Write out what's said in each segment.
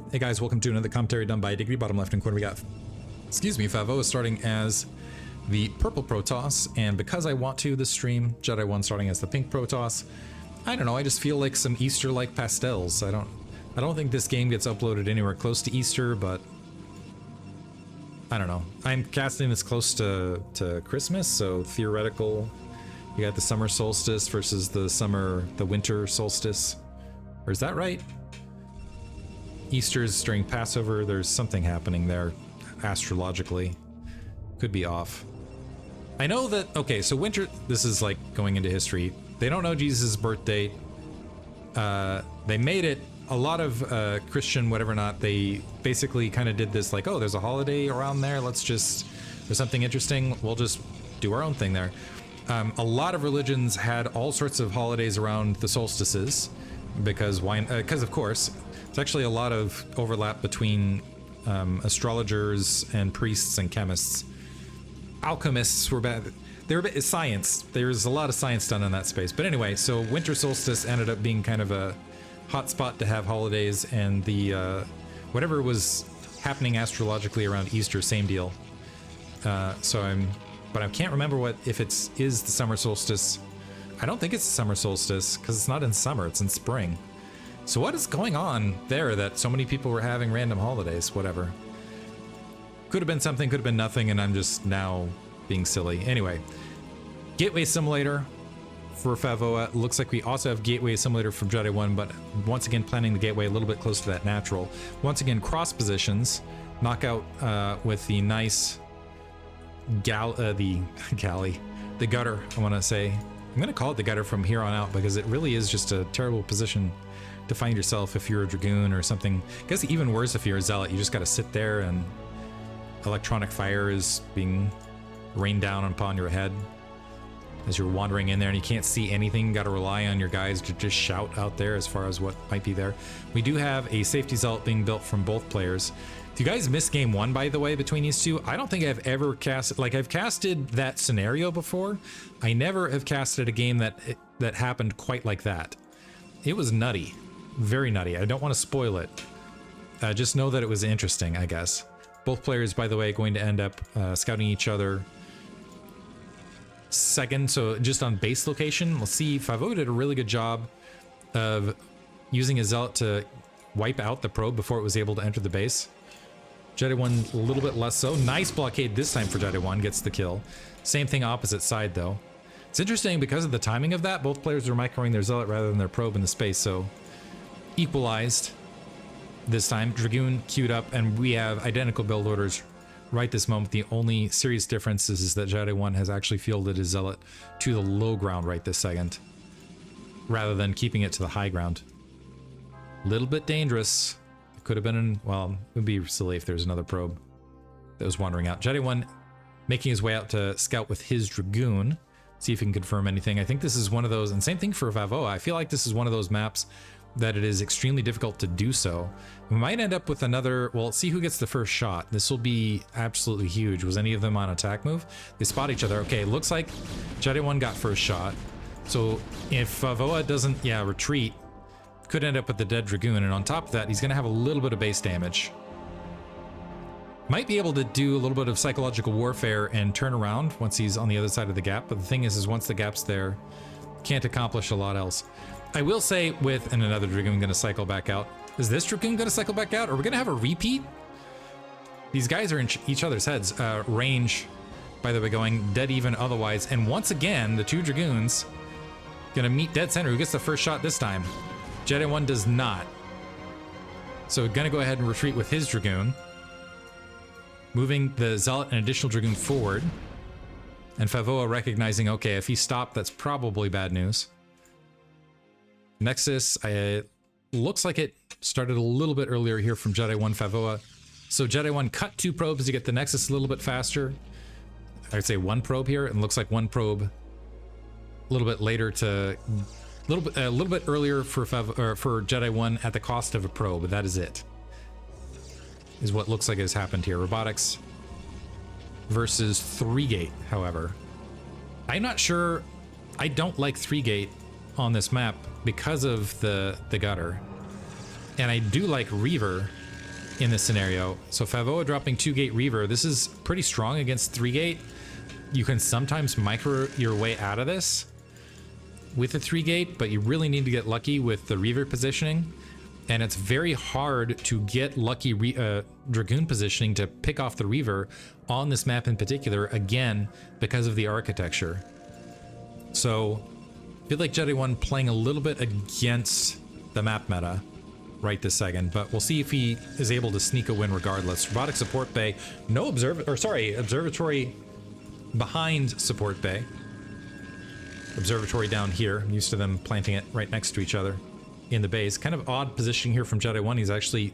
Hey guys, welcome to another commentary done by Diggity. Bottom left hand corner we got, Favoa starting as the purple Protoss, and because I want to this stream, Jedi 1 starting as the pink Protoss. I don't know, I just feel like some Easter-like pastels. I don't think this game gets uploaded anywhere close to Easter, but I don't know. I'm casting this close to Christmas, so theoretical. You got the summer solstice versus the winter solstice. Or is that right? Easter's during Passover. There's something happening there astrologically. Could be off. I know that, okay, so winter, this is like going into history. They don't know Jesus' birth date. They made it, a lot of Christian whatever not, they basically kind of did this like, oh, there's a holiday around there, there's something interesting, we'll just do our own thing there. A lot of religions had all sorts of holidays around the solstices because of course, there's actually a lot of overlap between astrologers and priests and chemists. Alchemists were bad. They were a bit science. There's a lot of science done in that space. But anyway, so winter solstice ended up being kind of a hot spot to have holidays, and the whatever was happening astrologically around Easter, same deal. But I can't remember if is the summer solstice. I don't think it's the summer solstice because it's not in summer, it's in spring. So what is going on there that so many people were having random holidays? Whatever. Could have been something, could have been nothing, and I'm just now being silly. Anyway, Gateway Simulator for Favoa. Looks like we also have Gateway Simulator from Jedi 1, but once again planning the gateway a little bit closer to that natural. Once again, cross positions. Knockout with the nice the gutter, I want to say. I'm going to call it the gutter from here on out because it really is just a terrible position to find yourself if you're a Dragoon or something. I guess even worse if you're a Zealot. You just got to sit there and electronic fire is being rained down upon your head as you're wandering in there and you can't see anything. Got to rely on your guys to just shout out there as far as what might be there. We do have a safety Zealot being built from both players. If you guys missed game one, by the way, between these two, I don't think I've ever casted, like I've casted that scenario before. I never have casted a game that happened quite like that. It was nutty. Very nutty. I don't want to spoil it. Just know that it was interesting, I guess. Both players, by the way, going to end up scouting each other second, so just on base location. We'll see. Favoa did a really good job of using a Zealot to wipe out the probe before it was able to enter the base. Jedi 1 a little bit less so. Nice blockade this time for Jedi 1, gets the kill. Same thing opposite side though. It's interesting because of the timing of that, both players are microing their Zealot rather than their probe in the space, so equalized this time. Dragoon queued up, and we have identical build orders right this moment. The only serious difference is that Jedi 1 has actually fielded his Zealot to the low ground right this second, rather than keeping it to the high ground. Little bit dangerous. It could have been well, it would be silly if there's another probe that was wandering out. Jedi 1 making his way out to scout with his Dragoon, see if he can confirm anything. I think this is one of those, and same thing for Favoa. I feel like this is one of those maps that it is extremely difficult to do so. We might end up with another, well, let's see who gets the first shot. This will be absolutely huge. Was any of them on attack move? They spot each other. Okay, looks like Jedi 1 got first shot. So if Favoa doesn't, retreat, could end up with the dead Dragoon, and on top of that, he's gonna have a little bit of base damage. Might be able to do a little bit of psychological warfare and turn around once he's on the other side of the gap, but the thing is once the gap's there, can't accomplish a lot else. I will say with, and another Dragoon gonna cycle back out. Is this Dragoon gonna cycle back out? Are we gonna have a repeat? These guys are in each other's heads. Range, by the way, going dead even otherwise. And once again, the two Dragoons gonna meet dead center. Who gets the first shot this time? Jedi 1 does not. So gonna go ahead and retreat with his Dragoon. Moving the Zealot and additional Dragoon forward. And Favoa recognizing, okay, if he stopped, that's probably bad news. Nexus, looks like it started a little bit earlier here from Jedi 1 Favoa. So Jedi 1 cut 2 probes to get the Nexus a little bit faster. I'd say 1 probe here, and looks like 1 probe a little bit later to a little bit earlier for Jedi 1 at the cost of a probe. That is it. Is what looks like has happened here. Robotics versus 3-gate, however. I'm not sure. I don't like 3-gate on this map because of the gutter, and I do like Reaver in this scenario. So Favoa dropping 2-gate Reaver. This is pretty strong against 3-gate. You can sometimes micro your way out of this with a 3-gate, but you really need to get lucky with the Reaver positioning. And it's very hard to get lucky Dragoon positioning to pick off the Reaver on this map in particular, again, because of the architecture. So I feel like Jedi 1 playing a little bit against the map meta right this second, but we'll see if he is able to sneak a win regardless. Robotic support bay, no observatory behind support bay. Observatory down here. I'm used to them planting it right next to each other in the base. Kind of odd positioning here from Jedi 1. He's actually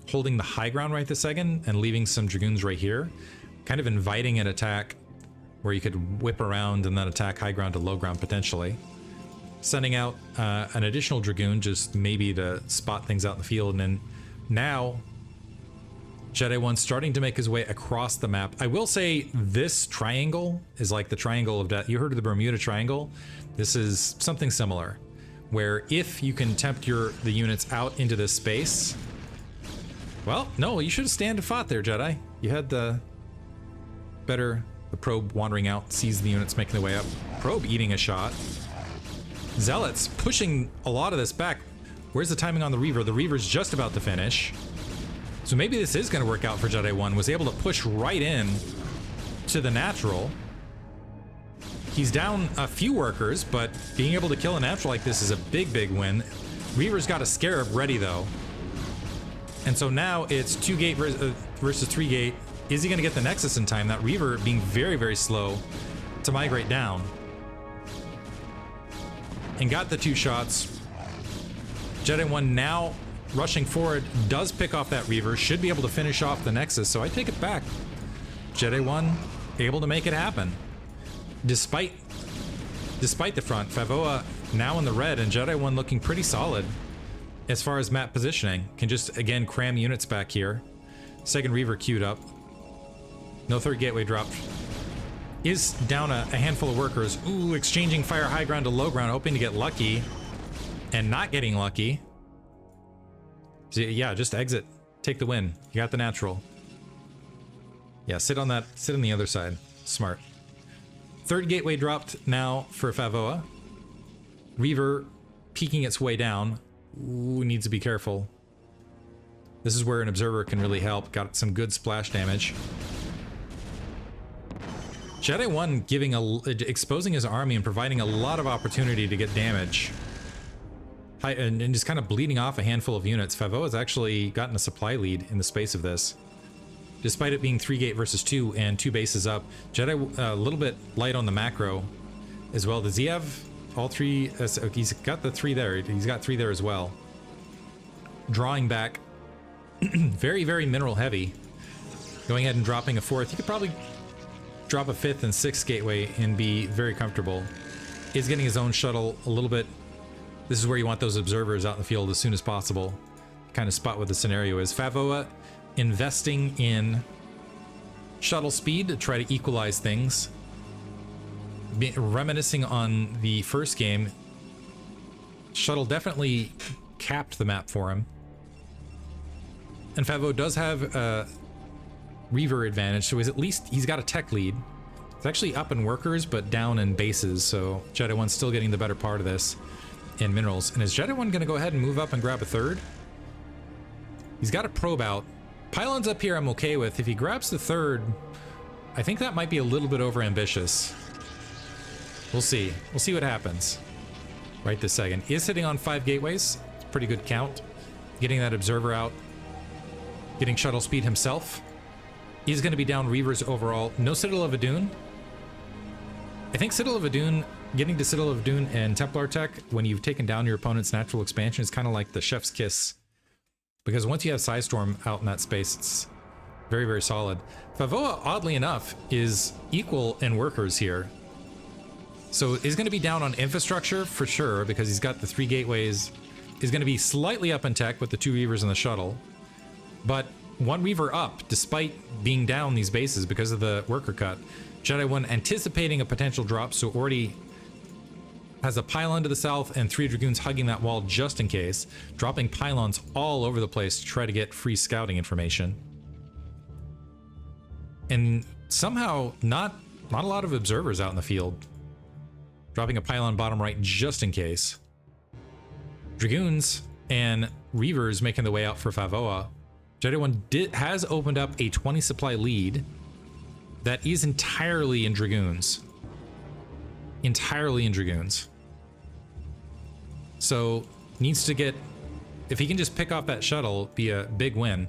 holding the high ground right this second and leaving some Dragoons right here. Kind of inviting an attack where you could whip around and then attack high ground to low ground potentially. Sending out an additional Dragoon just maybe to spot things out in the field. And then now Jedi 1 starting to make his way across the map. I will say this triangle is like the triangle of death. You heard of the Bermuda Triangle? This is something similar, where if you can tempt the units out into this space... Well, no, you should have stand and fought there, Jedi. You had the probe wandering out, sees the units making their way up. Probe eating a shot. Zealots pushing a lot of this back. Where's the timing on the Reaver? The Reaver's just about to finish. So maybe this is going to work out for Jedi 1. Was able to push right in to the natural. He's down a few workers, but being able to kill a natural like this is a big, big win. Reaver's got a Scarab ready, though. And so now it's 2-gate versus 3-gate. Is he going to get the Nexus in time? That Reaver being very, very slow to migrate down. And got the 2 shots. Jedi 1 now rushing forward, does pick off that Reaver, should be able to finish off the Nexus, so I take it back. Jedi 1 able to make it happen. Despite the front, Favoa now in the red, and Jedi 1 looking pretty solid as far as map positioning. Can just, again, cram units back here. Second Reaver queued up. No third gateway dropped. Is down a handful of workers. Ooh, exchanging fire high ground to low ground, hoping to get lucky. And not getting lucky. So yeah, just exit. Take the win. You got the natural. Yeah, sit on the other side. Smart. Third gateway dropped now for Favoa. Reaver peeking its way down. Ooh, needs to be careful. This is where an observer can really help. Got some good splash damage. Jedi 1 exposing his army and providing a lot of opportunity to get damage. And just kind of bleeding off a handful of units. Favoa has actually gotten a supply lead in the space of this. Despite it being 3-gate versus 2 and 2 bases up. Jedi a little bit light on the macro as well. Does he have all 3? He's got the 3 there. He's got 3 there as well. Drawing back. Very, very mineral heavy. Going ahead and dropping a 4th. You could probably drop a 5th and 6th gateway and be very comfortable. Is getting his own shuttle a little bit. This is where you want those observers out in the field as soon as possible. Kind of spot what the scenario is. Favoa investing in shuttle speed to try to equalize things. Reminiscing on the first game, shuttle definitely capped the map for him. And Favoa does have a Reaver advantage, so he's got a tech lead. It's actually up in workers, but down in bases, so Jedi 1's still getting the better part of this. In minerals. And is Jedi 1 going to go ahead and move up and grab a 3rd? He's got a probe out. Pylons up here I'm okay with. If he grabs the 3rd, I think that might be a little bit overambitious. We'll see. We'll see what happens. Right this second. He is sitting on 5 gateways. It's a pretty good count. Getting that observer out. Getting shuttle speed himself. He's going to be down Reavers overall. No Citadel of Adun. I think Citadel of Adun, getting to Citadel of Adun and Templar tech when you've taken down your opponent's natural expansion is kind of like the chef's kiss. Because once you have Psystorm out in that space, it's very, very solid. Favoa, oddly enough, is equal in workers here. So he's going to be down on infrastructure for sure because he's got the 3 gateways. He's going to be slightly up in tech with the 2 Reavers and the shuttle. But 1 Reaver up, despite being down these bases because of the worker cut. Jedi 1 anticipating a potential drop, so already has a pylon to the south and 3 Dragoons hugging that wall just in case, dropping pylons all over the place to try to get free scouting information. And somehow not a lot of observers out in the field. Dropping a pylon bottom right just in case. Dragoons and Reavers making the way out for Favoa. Jedi 1 has opened up a 20 supply lead that is entirely in Dragoons. Entirely in Dragoons. So needs to get, if he can just pick off that shuttle, be a big win.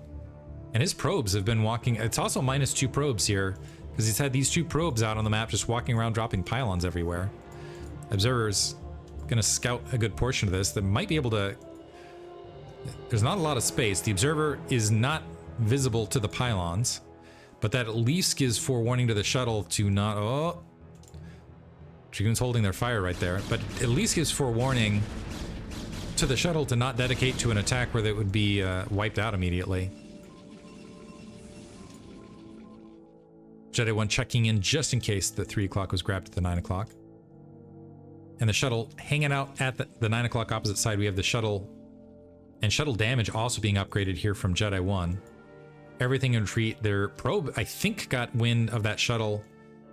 And his probes have been walking, it's also -2 probes here, because he's had these 2 probes out on the map just walking around dropping pylons everywhere. Observers gonna scout a good portion of this that might be able to, there's not a lot of space. The observer is not visible to the pylons, but that at least gives forewarning to the shuttle to not, oh, Dragoon's holding their fire right there, but at least gives forewarning to the shuttle to not dedicate to an attack where they would be wiped out immediately. Jedi 1 checking in just in case the 3 o'clock was grabbed at the 9 o'clock. And the shuttle hanging out at the 9 o'clock opposite side. We have the shuttle and shuttle damage also being upgraded here from Jedi 1. Everything in retreat. Their probe, I think, got wind of that shuttle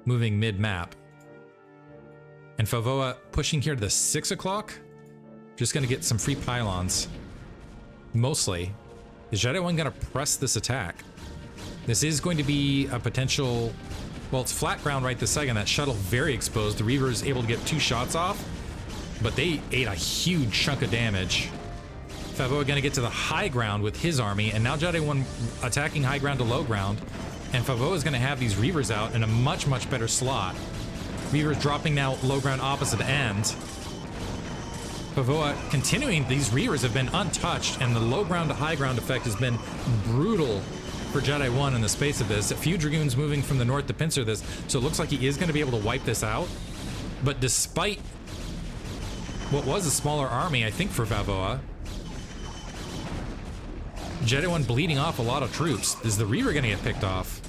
moving mid-map. And Favoa pushing here to the 6 o'clock. Just going to get some free pylons. Mostly. Is Jedi 1 going to press this attack? This is going to be a potential... Well, it's flat ground right this second. That shuttle very exposed. The Reaver is able to get 2 shots off. But they ate a huge chunk of damage. Favoa going to get to the high ground with his army. And now Jedi 1 attacking high ground to low ground. And Favoa is going to have these Reavers out in a much, much better slot. Reavers dropping now low ground opposite end. Favoa continuing, these Reavers have been untouched, and the low ground to high ground effect has been brutal for Jedi 1 in the space of this. A few Dragoons moving from the north to pincer this, so it looks like he is going to be able to wipe this out. But despite what was a smaller army, I think, for Favoa, Jedi 1 bleeding off a lot of troops. Is the Reaver going to get picked off?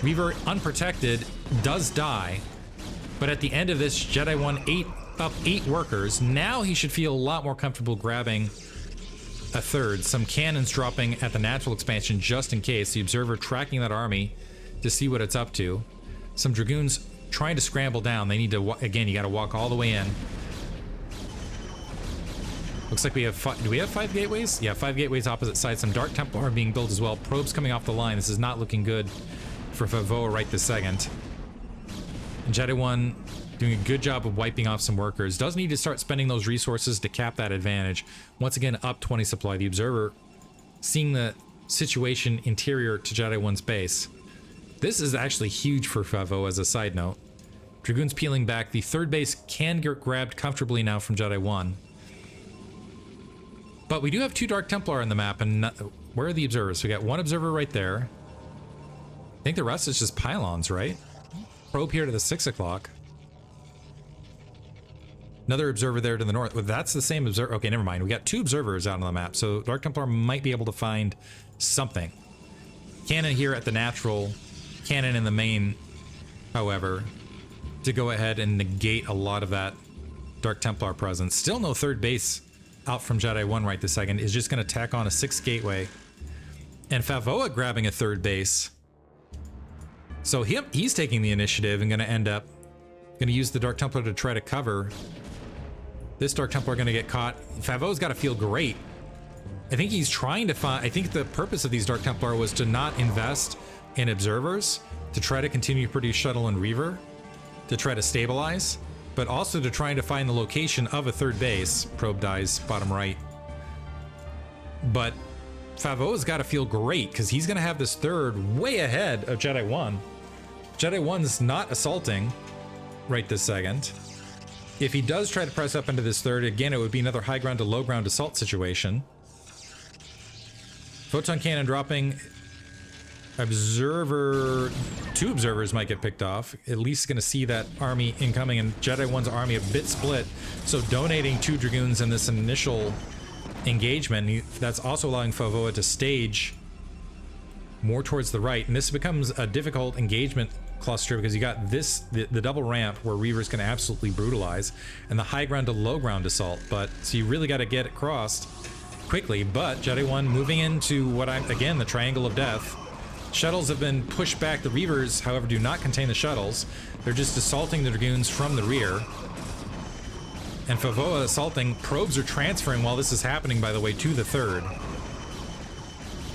Reaver, unprotected, does die. But at the end of this, Jedi 1 ate up 8 workers. Now he should feel a lot more comfortable grabbing a third. Some cannons dropping at the natural expansion just in case. The observer tracking that army to see what it's up to. Some Dragoons trying to scramble down. They need to, again, you got to walk all the way in. Looks like we have do we have 5 gateways? Yeah, 5 gateways opposite sides. Some Dark Templar are being built as well. Probes coming off the line. This is not looking good for Favoa right this second. And Jedi 1 doing a good job of wiping off some workers. Does need to start spending those resources to cap that advantage. Once again, up 20 supply. The observer seeing the situation interior to Jedi 1's base. This is actually huge for Favoa as a side note. Dragoons peeling back. The third base can get grabbed comfortably now from Jedi 1. But we do have 2 Dark Templar on the map, and where are the observers? We got 1 observer right there. I think the rest is just pylons, right? Probe here to the 6 o'clock. Another observer there to the north. Well, that's the same observer. Okay, never mind. We got 2 observers out on the map, so Dark Templar might be able to find something. Cannon here at the natural, cannon in the main, however, to go ahead and negate a lot of that Dark Templar presence. Still no third base out from Jedi 1 right this second. Is just going to tack on a 6th gateway. And Favoa grabbing a third base. So he's taking the initiative and going to end up going to use the Dark Templar to try to cover. This Dark Templar going to get caught. Favoa's got to feel great. I think he's trying to find... I think the purpose of these Dark Templar was to not invest in observers, to try to continue to produce shuttle and Reaver, to try to stabilize, but also to trying to find the location of a third base. Probe dies bottom right. But Favoa's got to feel great because he's going to have this third way ahead of Jedi 1. Jedi 1's not assaulting right this second. If he does try to press up into this third, again, it would be another high ground to low ground assault situation. Photon cannon dropping. Observer, 2 observers might get picked off. At least going to see that army incoming, and Jedi 1's army a bit split. So donating 2 Dragoons in this initial engagement, that's also allowing Favoa to stage more towards the right. And this becomes a difficult engagement cluster because you got this, the double ramp where Reaver's going to absolutely brutalize, and the high ground to low ground assault. But so you really got to get it crossed quickly. But Jedi 1 moving into what again, the triangle of death. Shuttles have been pushed back. The Reavers, however, do not contain the shuttles. They're just assaulting the Dragoons from the rear. And Favoa assaulting. Probes are transferring while this is happening, by the way, to the third.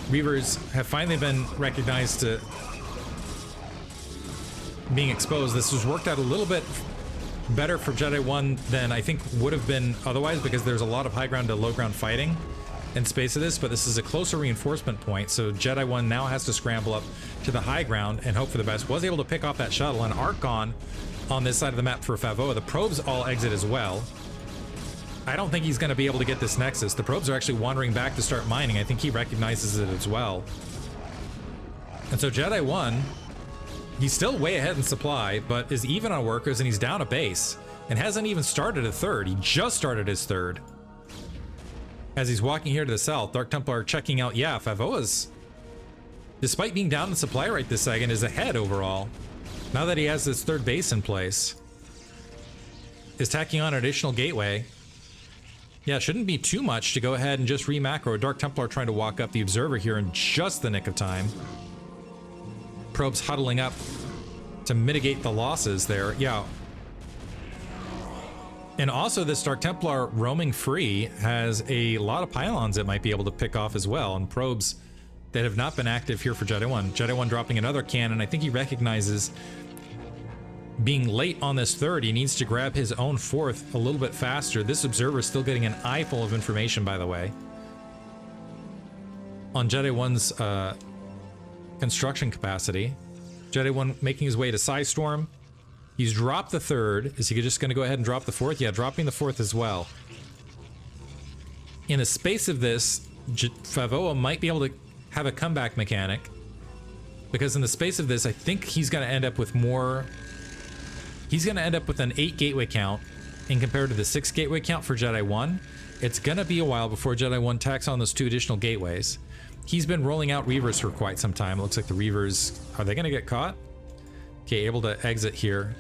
Reavers have finally been recognized to being exposed. This has worked out a little bit better for Jedi 1 than I think would have been otherwise, because there's a lot of high ground to low ground fighting in space of this, but this is a closer reinforcement point, so Jedi 1 now has to scramble up to the high ground and hope for the best. Was able to pick off that shuttle, and Archon on this side of the map for Favoa. The probes all exit as well. I don't think he's going to be able to get this Nexus. The probes are actually wandering back to start mining. I think he recognizes it as well. And so Jedi 1, he's still way ahead in supply, but is even on workers, and he's down a base, and hasn't even started a third. He just started his third. As he's walking here to the south, Dark Templar checking out, yeah, Favoa's, despite being down in supply right this second, is ahead overall. Now that he has this third base in place, is tacking on an additional gateway. Yeah, shouldn't be too much to go ahead and just re-macro. Dark Templar trying to walk up the Observer here in just the nick of time. Probes huddling up to mitigate the losses there. Yeah. And also this Dark Templar roaming free has a lot of pylons it might be able to pick off as well, and probes that have not been active here for Jedi 1. Jedi 1 dropping another cannon. I think he recognizes being late on this third, he needs to grab his own fourth a little bit faster. This Observer is still getting an eyeful of information, by the way, on Jedi 1's construction capacity. Jedi 1 making his way to Psystorm. He's dropped the third. Is he just going to go ahead and drop the fourth? Yeah, dropping the fourth as well. In the space of this, Favoa might be able to have a comeback mechanic, because in the space of this, I think he's going to end up with more. He's going to end up with an 8 gateway count, and compared to the 6 gateway count for Jedi 1, it's going to be a while before Jedi 1 tacks on those 2 additional gateways. He's been rolling out Reavers for quite some time. It looks like the Reavers, are they going to get caught? Okay, able to exit here.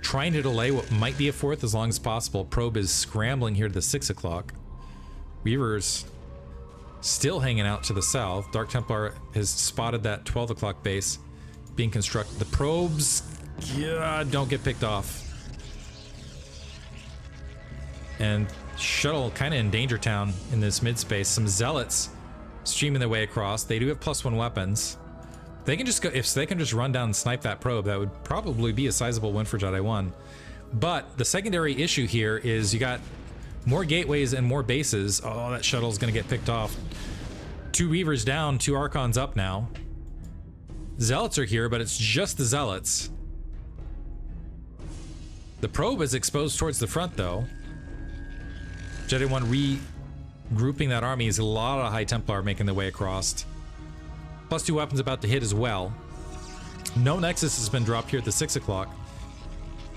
Trying to delay what might be a fourth as long as possible. Probe is scrambling here to the 6 o'clock. Reavers still hanging out to the south. Dark Templar has spotted that 12 o'clock base being constructed. The probes, yeah, don't get picked off. And shuttle kind of in danger town in this mid space. Some zealots streaming their way across. They do have +1 weapons. They can just go, if they can just run down and snipe that probe, that would probably be a sizable win for Jedi 1. But the secondary issue here is you got more gateways and more bases. Oh, that shuttle's gonna get picked off. 2 Reavers down, 2 Archons up now. Zealots are here, but it's just the Zealots. The probe is exposed towards the front, though. Jedi 1 regrouping that army is a lot of High Templar making their way across. +2 weapons about to hit as well. No Nexus has been dropped here at the 6 o'clock.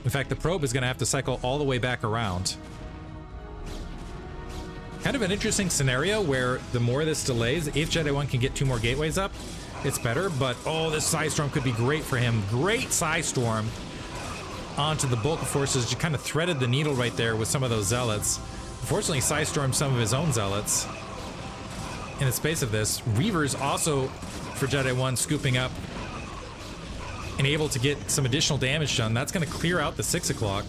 In fact, the probe is going to have to cycle all the way back around. Kind of an interesting scenario where the more this delays, if Jedi 1 can get 2 more gateways up, it's better. But, oh, this Psystorm could be great for him. Great Psystorm onto the bulk of forces. You kind of threaded the needle right there with some of those Zealots. Unfortunately, Psystormed some of his own Zealots in the space of this. Reavers also, for Jedi 1, scooping up and able to get some additional damage done. That's going to clear out the 6 o'clock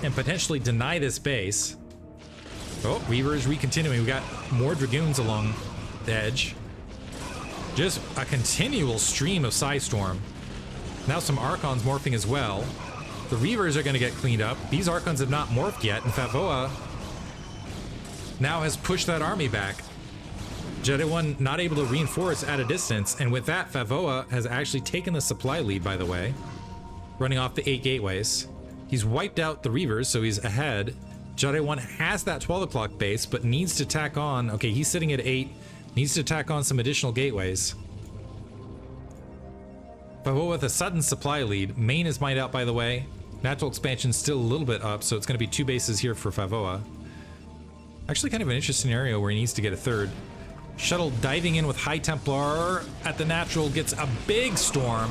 and potentially deny this base. Oh, Reavers recontinuing. We got more Dragoons along the edge. Just a continual stream of Psystorm. Now some Archons morphing as well. The Reavers are going to get cleaned up. These Archons have not morphed yet, and Favoa now has pushed that army back. Jedi 1 not able to reinforce at a distance, and with that, Favoa has actually taken the supply lead, by the way, running off the 8 gateways. He's wiped out the Reavers, so he's ahead. Jedi 1 has that 12 o'clock base, but needs to tack on. Okay, he's sitting at 8, needs to tack on some additional gateways. Favoa with a sudden supply lead. Main is mined out, by the way. Natural expansion still a little bit up, so it's going to be 2 bases here for Favoa. Actually, kind of an interesting scenario where he needs to get a third. Shuttle diving in with High Templar at the natural, gets a big storm.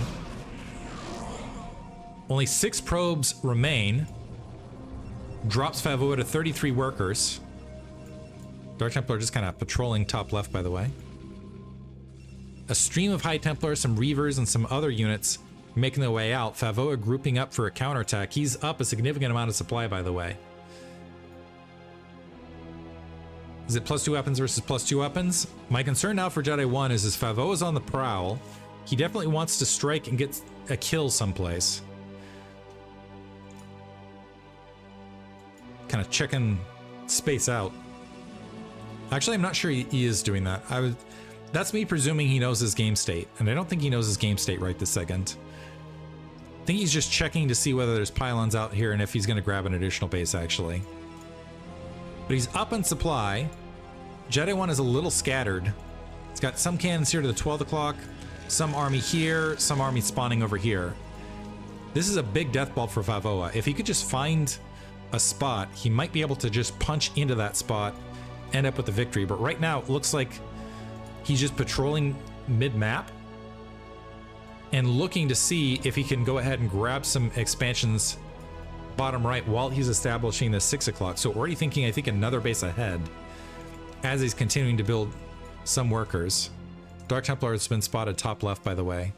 Only 6 probes remain. Drops Favoa to 33 workers. Dark Templar just kind of patrolling top left, by the way. A stream of High Templar, some Reavers, and some other units making their way out. Favoa grouping up for a counterattack. He's up a significant amount of supply, by the way. Is it +2 weapons versus +2 weapons? My concern now for Jedi 1 is Favoa's on the prowl. He definitely wants to strike and get a kill someplace. Kind of checking space out. Actually, I'm not sure he is doing that. That's me presuming he knows his game state, and I don't think he knows his game state right this second. I think he's just checking to see whether there's pylons out here and if he's going to grab an additional base, actually. But he's up in supply. Jedi 1 is a little scattered. It's got some cannons here to the 12 o'clock, some army here, some army spawning over here. This is a big death ball for Favoa. If he could just find a spot, he might be able to just punch into that spot, end up with the victory. But right now, it looks like he's just patrolling mid-map and looking to see if he can go ahead and grab some expansions bottom right while he's establishing the 6 o'clock. So already thinking, I think, another base ahead as he's continuing to build some workers. Dark Templar has been spotted top left, by the way.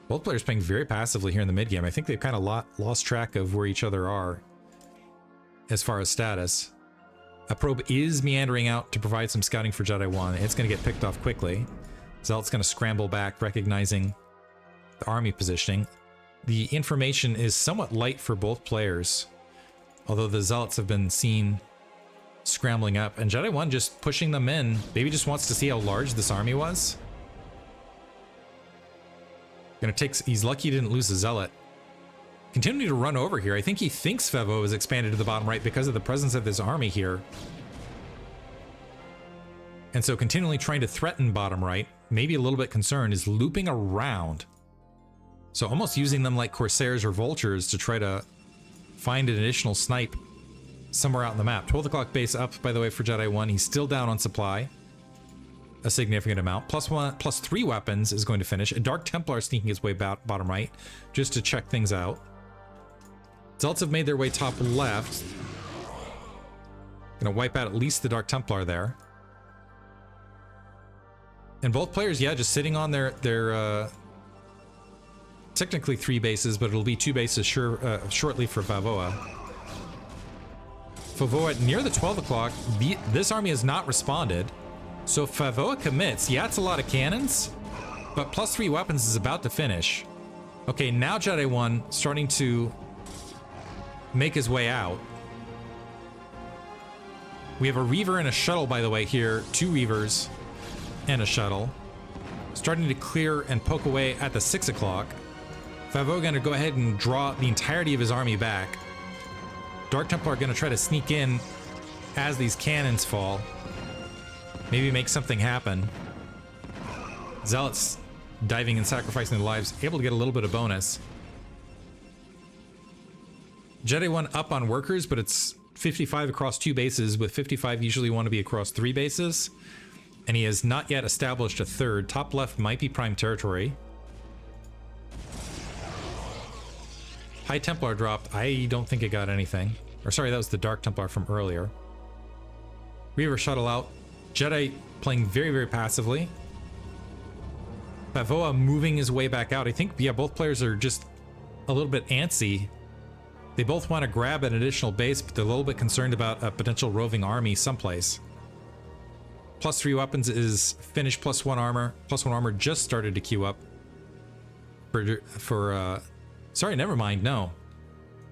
Both players playing very passively here in the mid-game. I think they've kind of lost track of where each other are as far as status. A probe is meandering out to provide some scouting for Jedi 1. It's going to get picked off quickly. Zealot's going to scramble back, recognizing the army positioning. The information is somewhat light for both players, although the Zealots have been seen scrambling up, and Jedi 1 just pushing them in. Maybe just wants to see how large this army was. He's lucky he didn't lose the Zealot. Continuing to run over here. I think he thinks Favoa is expanded to the bottom right because of the presence of this army here. And so continually trying to threaten bottom right, maybe a little bit concerned, is looping around. So almost using them like Corsairs or Vultures to try to find an additional snipe somewhere out in the map. 12 o'clock base up, by the way, for Jedi 1. He's still down on supply. A significant amount. +3 weapons is going to finish. A Dark Templar sneaking his way bottom right just to check things out. Zealots have made their way top left. Gonna wipe out at least the Dark Templar there. And both players, yeah, just sitting on their technically 3 bases, but it'll be 2 bases shortly for Favoa. Favoa near the 12 o'clock. This army has not responded. So if Favoa commits, yeah, it's a lot of cannons, but +3 weapons is about to finish. Okay, now Jedi 1 starting to make his way out. We have a Reaver and a shuttle, by the way, here. 2 Reavers and a shuttle. Starting to clear and poke away at the 6 o'clock. Favoa going to go ahead and draw the entirety of his army back. Dark Templar are going to try to sneak in as these cannons fall. Maybe make something happen. Zealots diving and sacrificing their lives, able to get a little bit of bonus. Jedi 1 up on workers, but it's 55 across 2 bases, with 55 usually want to be across 3 bases. And he has not yet established a third. Top left might be prime territory. High Templar dropped. I don't think it got anything. Or sorry, that was the Dark Templar from earlier. Reaver shuttle out. Jedi playing very, very passively. Favoa moving his way back out. I think, yeah, both players are just a little bit antsy. They both want to grab an additional base, but they're a little bit concerned about a potential roving army someplace. +3 weapons is finished, +1 armor. +1 armor just started to queue up. Sorry, never mind, no.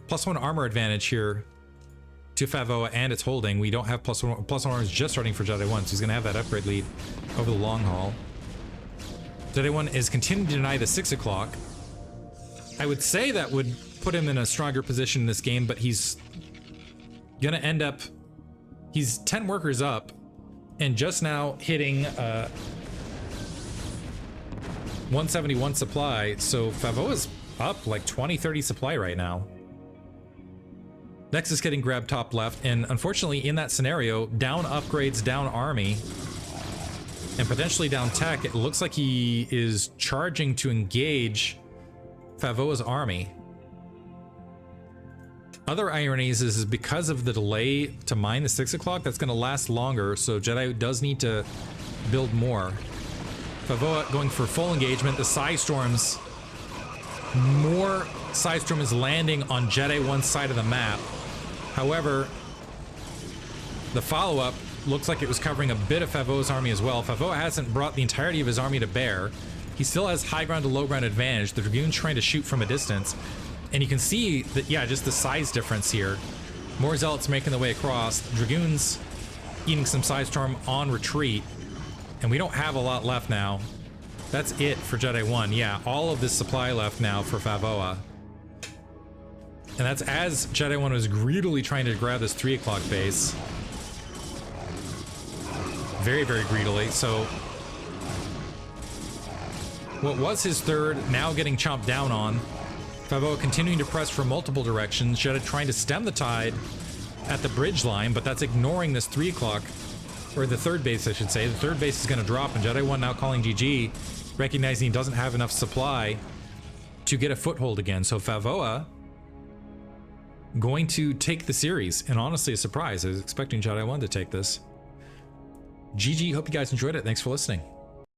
+1 armor advantage here to Favoa, and it's holding. We don't have +1 armor is just starting for Jedi 1, so he's going to have that upgrade lead over the long haul. Jedi 1 is continuing to deny the 6 o'clock. I would say that would put him in a stronger position in this game, but he's going to end up... He's 10 workers up, and just now hitting 171 supply, so Favoa's up like 20-30 supply right now. Next is getting grabbed top left, and unfortunately in that scenario, down upgrades, down army, and potentially down tech. It looks like he is charging to engage Favoa's army. Other ironies is because of the delay to mine the 6 o'clock, that's going to last longer, so Jedi does need to build more. Favoa going for full engagement. The Psystorms, more Psystorm is landing on Jedi 1's side of the map. However, the follow-up looks like it was covering a bit of Favoa's army as well. Favoa hasn't brought the entirety of his army to bear. He still has high ground to low ground advantage. The Dragoon's trying to shoot from a distance. And you can see that, yeah, just the size difference here. More Zealots making their way across. Dragoons eating some Psystorm on retreat. And we don't have a lot left now. That's it for Jedi 1. Yeah, all of this supply left now for Favoa. And that's as Jedi 1 was greedily trying to grab this 3 o'clock base. Very, very greedily. So what was his third now getting chomped down on. Favoa continuing to press from multiple directions. Jedi trying to stem the tide at the bridge line, but that's ignoring this 3 o'clock, or the third base, I should say. The third base is going to drop, and Jedi 1 now calling GG, recognizing he doesn't have enough supply to get a foothold again. So Favoa going to take the series, and honestly a surprise. I was expecting Jedi 1 to take this. GG, hope you guys enjoyed it. Thanks for listening.